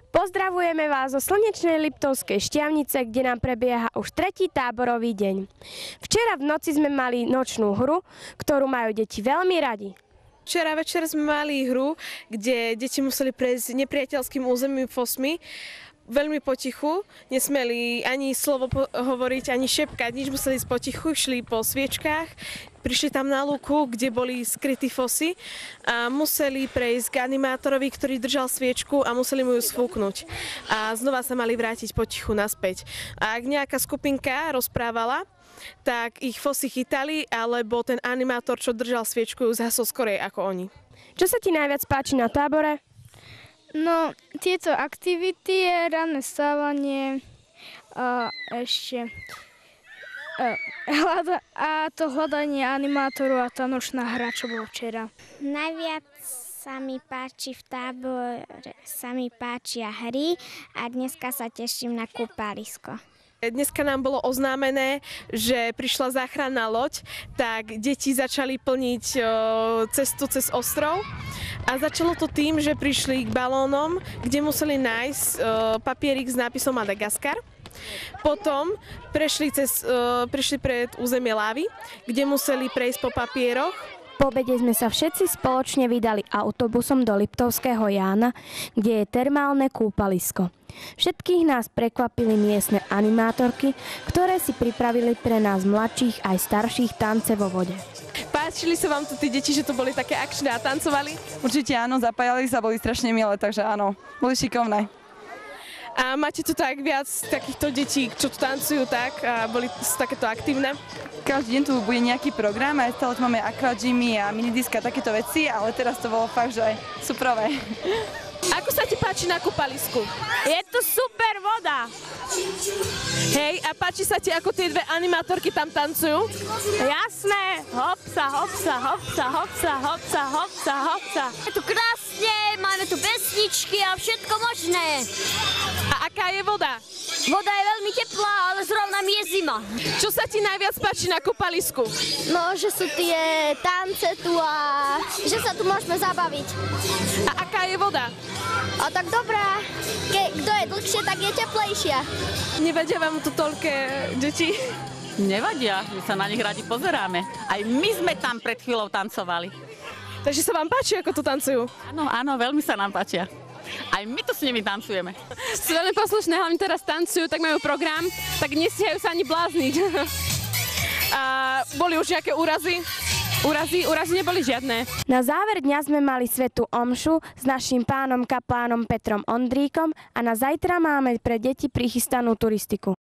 Pozdravujeme vás zo slnečnej Liptovskej Štiavnice, kde nám prebieha už tretí táborový deň. Včera v noci sme mali nočnú hru, ktorú majú deti veľmi radi. Včera večer sme mali hru, kde deti museli prejsť nepriateľským územím fosmy. Veľmi potichu, nesmeli ani slovo hovoriť, ani šepkať, nič, museli ísť potichu, šli po sviečkách, prišli tam na lúku, kde boli skrytí fosy a museli prejsť k animátorovi, ktorý držal sviečku a museli mu ju sfúknuť. A znova sa mali vrátiť potichu naspäť. A ak nejaká skupinka rozprávala, tak ich fosy chytali, alebo ten animátor, čo držal sviečku, ju zhasol skorej ako oni. Čo sa ti najviac páči na tábore? No, tieto aktivity, ranné stávanie a ešte to hľadanie animátoru a tá nočná hra, čo bolo včera. Najviac sa mi páči v tábore, sa mi páčia hry a dneska sa teším na kúpalisko. Dneska nám bolo oznámené, že prišla záchranná loď, tak deti začali plniť cestu cez ostrov. A začalo to tým, že prišli k balónom, kde museli nájsť papierik s nápisom Madagaskar. Potom prišli pred územie Lávy, kde museli prejsť po papieroch. Po obede sme sa všetci spoločne vydali autobusom do Liptovského Jána, kde je termálne kúpalisko. Všetkých nás prekvapili miestne animátorky, ktoré si pripravili pre nás mladších aj starších tance vo vode. Páčili sa vám tu tí deti, že to boli také akčné a tancovali? Určite áno, zapájali sa, boli strašne milé, takže áno, boli šikovné. A máte tu tak viac takýchto detí, čo tu tancujú tak a sú takéto aktívne? Každý deň tu bude nejaký program a stále tu máme aquagymy a minidisk a takéto veci, ale teraz to bolo fakt, že superové. Ako sa ti páči na kúpalisku? Je tu super voda! Hej, a páči sa ti, ako tie dve animátorky tam tancujú? Jasné! Hopsa, hopsa, hopsa, hopsa, hopsa, hopsa, hopsa. Je tu krásne, máme tu pesničky a všetko možné. A aká je voda? Voda je veľmi teplá, ale zrovna mi je zima. Čo sa ti najviac páči na kúpalisku? No, že sú tie tance tu a že sa tu môžeme zabaviť. A aká je voda? A tak dobrá, kto je dlhšie, tak je teplejšia. Nevadia vám tu toľké deti? Nevadia, my sa na nich radi pozeráme. Aj my sme tam pred chvíľou tancovali. Takže sa vám páči, ako tu tancujú? Áno, áno, veľmi sa nám páčia. Aj my tu s nimi tancujeme. Sú veľmi poslušné, hlavne teraz tancujú, tak majú program, tak nestíhajú sa ani blázniť. A boli už nejaké úrazy? Úrazy neboli žiadne. Na záver dňa sme mali svätú omšu s naším pánom kaplánom Petrom Ondríkom a na zajtra máme pre deti prichystanú turistiku.